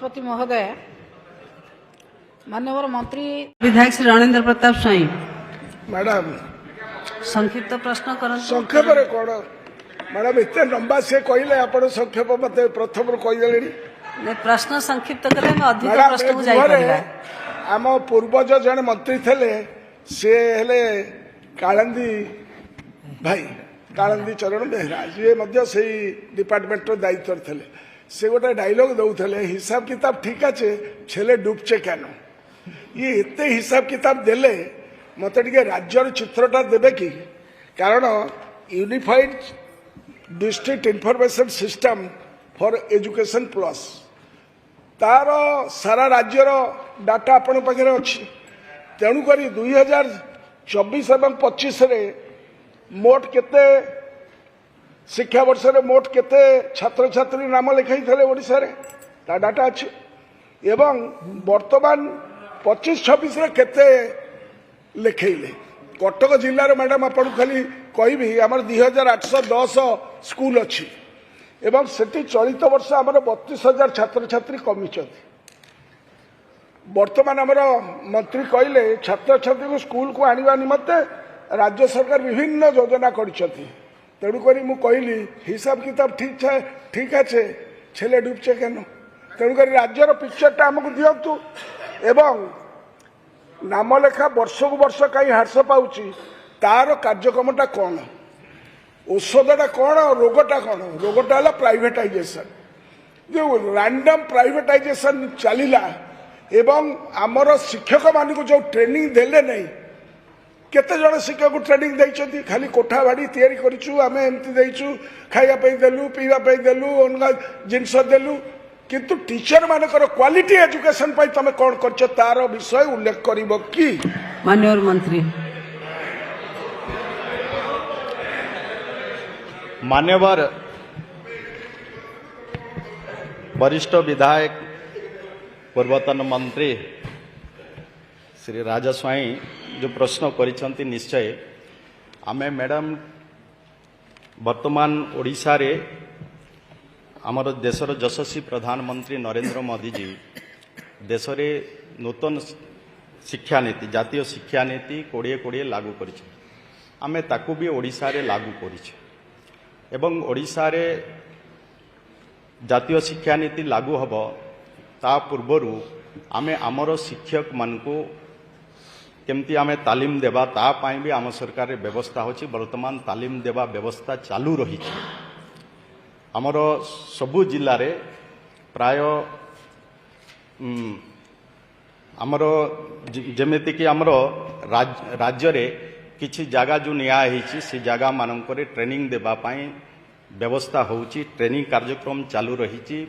सभापति महोदय, माननीय मंत्री विधायक श्री रणेंद्र प्रताप स्वाई मैडम संक्षिप्त प्रश्न कर संक्षेप कौन मैडम एत लंबा से कहले आप संक्षेप मत प्रथम कहीदे प्रश्न संक्षिप्त कले अधिक प्रश्न को जाई परिबा। आम पूर्वज जन मंत्री थे सी हेले कालंदी भाई कालंदी चरण बेहरा जी से डिपार्टमेंट दायित्व थे से गोटे डायलॉग दौले हिसाब किताब ठीक अच्छे छेले डूबचे क्या ये एत हिसाब किताब देले मत राज्यर चित्रटा देवे कि कारण unified district information system for education plus तार सारा राज्यर डाटा आपण पाखे अच्छी तेणुक 2024 और 25 मोट केते शिक्षा वर्ष रे मोट केते छात्र छात्री नाम लिखाई थे ओडिशा रे ता डाटा अच्छी एवं वर्तमान 25-26 रे केते लिखेले कटक जिलार मैडम आपको खाली कहि आम 2810 स्कूल अच्छी एवं सेठी चलित वर्ष आम 32,000 छात्र छात्री कमी वर्तमान आमर मंत्री कहले छात्र छात्री को स्कूल को आनिबा निमंते राज्य सरकार विभिन्न योजना तेणुक मु कहली हिसाब किताब ठीक अच्छे छेले डूबचे केन तेणुक राज्यर पिक्चरटा आमको दिंतु एवं नामलेखा वर्ष को वर्ष कहीं ह्रास पाऊँच तार कार्यक्रमटा कौन औषधटा कौन रोगटा कौन रोगटा है प्राइवेटाइजेशन जो रैंडम प्राइवेटाइजेशन चलला एवं आमर शिक्षक मान जो ट्रेनिंग देले नहीं केते जन शिक्षक को ट्रेनिंग देइछथि खाली कोठा बाड़ी तैयारी करिछु आमे एमति देइछु खाइया पे देलु पीवा पे देलु ओनगा जिंस देलु किंतु टीचर मानकर क्वालिटी एजुकेशन पाई तमे कोन करछ तार विषय उल्लेख करिवो कि माननीय मंत्री मान्यवर वरिष्ठ विधायक पूर्वतन मंत्री श्री राजा स्वाई जो प्रश्न करिसंती निश्चय आमे मैडम वर्तमान ओडिशा रे आमर देशर यशस्वी प्रधानमंत्री नरेंद्र मोदी जी देश रे नूतन शिक्षा नीति जातीय शिक्षा नीति 2020 लागू करिछ आमे ताकू भी ओडिशा रे लागू करिछ एवं ओडिशा रे जातीय शिक्षा नीति लागू हबो ता पूर्वरु आमे आमर शिक्षक मानकु केमती आमे तालीम देबा ता पाई भी आम सरकार रे व्यवस्था होची वर्तमान तालीम देबा व्यवस्था चालू रही आमर सबु जिल्ला रे प्राय आमर जेमेति कि आमर राज्य रे किछि जागा जो निया हेछि से जागा मानकरे ट्रेनिंग देबा पाई व्यवस्था होची ट्रेनिंग कार्यक्रम चालू रही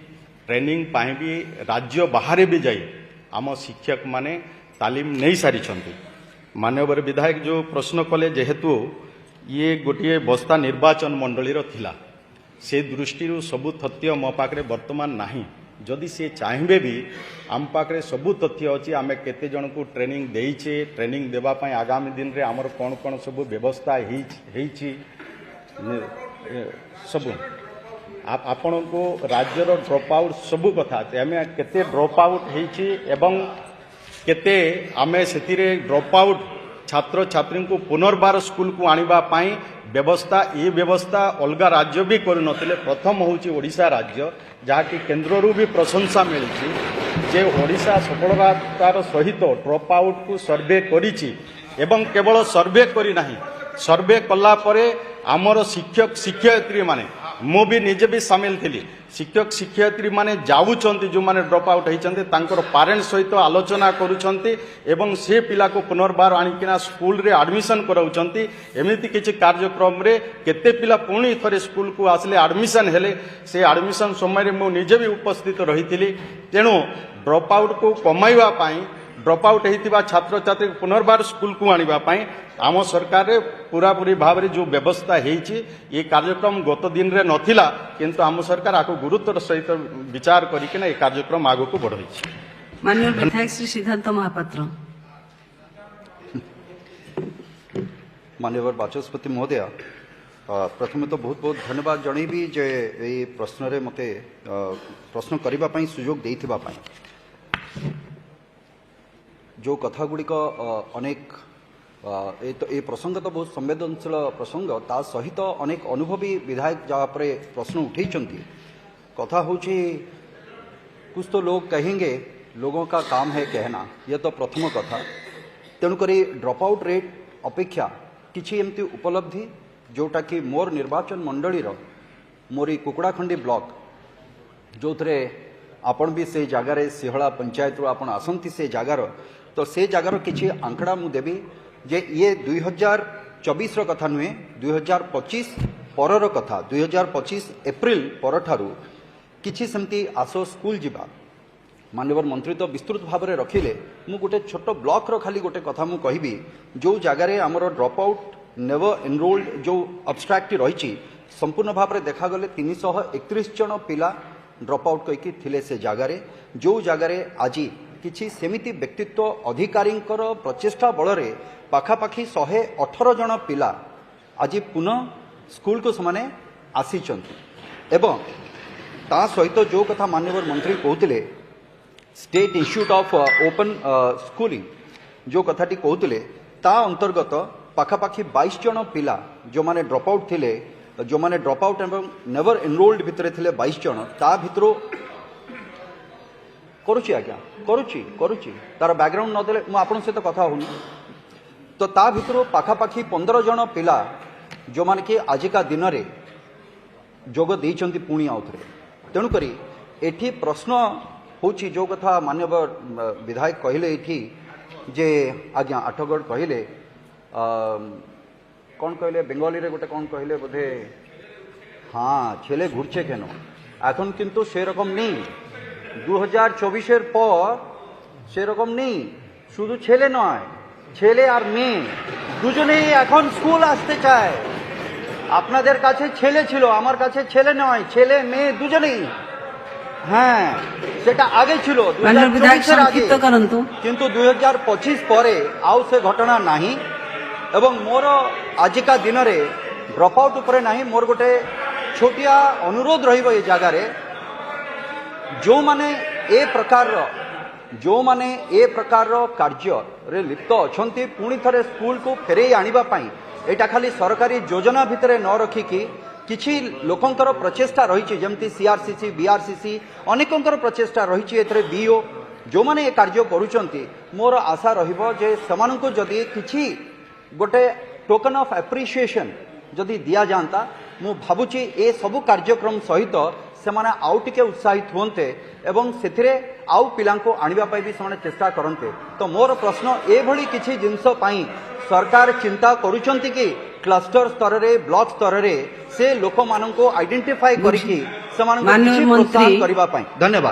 ट्रेनिंग पाई भी राज्य बाहर भी जाई आम शिक्षक माने तालीम नहीं सारी माननीय विधायक जो प्रश्न कले जेहेतु ये गोटे बस्ता निर्वाचन मंडली थिला से दृष्टि सबु तथ्य मो पाखे वर्तमान नाही जदि से चाहिए भी आम पाखे सबु तथ्य अच्छी आम केते जन को ट्रेनिंग देइछे ट्रेनिंग देबा पाई आगामी दिन रे आमर कौन कौन सबु व्यवस्था हेछि सबु आपण को राज्यर ड्रॉप आउट सबु कथा आम केते ड्रॉप आउट हेछि एवं केते आमे सेतिरे ड्रॉप आउट छात्र छात्री को पुनर्बार स्कूल को आनिबा पाई व्यवस्था ये व्यवस्था अलग राज्य भी करू नथिले प्रथम होउची ओडिशा राज्य जहाँकि केन्द्ररू भी प्रशंसा मिली जे ओडिशा सफलतार सहित ड्रॉप आउट को सर्वे करिछि एवं केवल सर्वे करी नाही सर्वे कला परे आमर शिक्षक शिक्षयित्री माने मु भी निजे भी सामिल थी शिक्षक शिक्षयित्री माने जाऊँच जो माने ड्रॉप आउट होती पारेंट सहित आलोचना करुँच एवं से पिला को पुनर्बार आनिकिना स्कूल रे एडमिशन कराउछंती एमिति किछि कार्यक्रम रे केते पिला पुणी थरे स्कूल को आसले एडमिशन हेले से एडमिशन समय रे मु निजे भी उपस्थित रही तेणु ड्रॉप आउट को कमाइबा पाई ड्रॉप आउट होता छात्र छात्री पुनर्बार स्कूल को आने आम सरकार रे पूरा पूरी भाव में जो व्यवस्था होती ये कार्यक्रम गत दिन रे नथिला किंतु आम सरकार आपको गुरुत्वर सहित विचार करके ये कार्यक्रम आगो को बढ़ाई। माननीय विधायक श्री सिद्धांत महापात्र माननीय बाचस्पति महोदय प्रथम तो बहुत बहुत धन्यवाद जनइबी जे ये प्रश्न रे मते प्रश्न करबा पई सुयोग देइथिबा पई जो कथा गुड़िक अनेक ये प्रसंग तो बहुत संवेदनशील प्रसंग ता सहित अनेक अनुभवी विधायक जहाँ पर प्रश्न उठेइचंती कथा होची कुछ तो लोग कहेंगे लोगों का काम है कहना यह तो प्रथम कथा तेणुक ड्रॉप आउट रेट अपेक्षा किछि एमती उपलब्धि जोटा कि मोर निर्वाचन मंडली मोरी कुकुड़ाखंडी ब्लॉक जो थे आपण भी से जगार सिहला पंचायत आपण आसंती से जगार तो से जगार किछि आंकड़ा मु देवी जे ये 2024 रो कथा नुहे 2025 परर कथा 2025 एप्रिल पर ठारू किछि सेमती आसो स्कूल जिबा माननीय मंत्री तो विस्तृत भाव में रखिले मु गोटे छोट ब्लॉक रो खाली गोटे कथा मु कहबी जो जगार आमर ड्रॉप आउट नेवर एनरोल्ड जो अब्स्ट्राक्ट रही संपूर्ण भाव में देखा गले 331 जन पिला ड्रॉप आउट कहीकि थिले से जगार जो जगार आज किछि सेमिति व्यक्तित्व अधिकारी प्रचेष्टा बल पाखापाखि 118 जन पिला आज पुनः स्कूल को समाने आसीचंती एवं ता सहित जो कथा माननीय मंत्री कहते state institute of open schooling जो कथाटी कहते ता अंतर्गत पाखापाखि 22 जन पिला जो माने ड्रॉप आउट थिले जो माने ड्रॉप आउट एवं नेवर एनरोल्ड भितरे थिले 22 जन ता भितरो करूची आज्ञा करूची तार बैकग्राउंड न देले मु आपन सहित कथा होनी तो ता भितरो पाखापाखि 15 जन पिला जो माने कि आजिका दिन रे जोग देइचंती पुणी आउथरे तेणु करी एठी प्रश्न होची जो कथा माननीय विधायक कहले एठी जे आज्ञा आठगढ़ कहले कौन कहले बेंगली रे गोटे कौन कहले बोधे हाँ छेले घुरছে কেন এখন কিন্তু সেরকম নেই 2024 এর পর সেরকম নেই শুধু ছেলে নয় ছেলে আর মেয়ে দুজনেই এখন স্কুল আসতে চায় আপনাদের কাছে ছেলে ছিল আমার কাছে ছেলে নয় ছেলে মেয়ে দুজনেই হ্যাঁ সেটা আগে ছিল माननीय विधायक संक्षिप्त करंतु কিন্তু 2025 পরে आउ से घटना नहीं एवं मोर आजिका दिन में ड्रॉप आउट उपरे नहीं मोर गोटे छोटिया अनुरोध रहिबो ए जगार जो माने ए प्रकार कार्य रे लिप्त अछंती पुणी थरे स्कूल को फेरे आनिबा पई एटा खाली सरकारी योजना भितरे न रखिकी किछि लोकंकर प्रचेष्टा रही जमती सीआरसीसी बीआरसीसी अनेकंकर प्रचेष्टा रही एथरे बीओ जो माने ए कार्य करूचंती मोर आशा रहिबो जे समानंको जदी किछि गोटे टोकन ऑफ एप्रिसिएशन जदि दिया जाता मु भावुची ए सबु कार्यक्रम सहित से माने आउ टिके उत्साहित होते एवं सेथिरे आउ पिलांको आनिबा पई भी से चेष्टा करते तो मोर प्रश्न ए भली किछि जिंस पई सरकार चिंता करूचंती कि क्लस्टर स्तर रे ब्लॉक स्तर रे से लोक माननको आइडेंटिफाई करिकि से माननको किछि प्रोत्साहन करिबा पई धन्यवाद।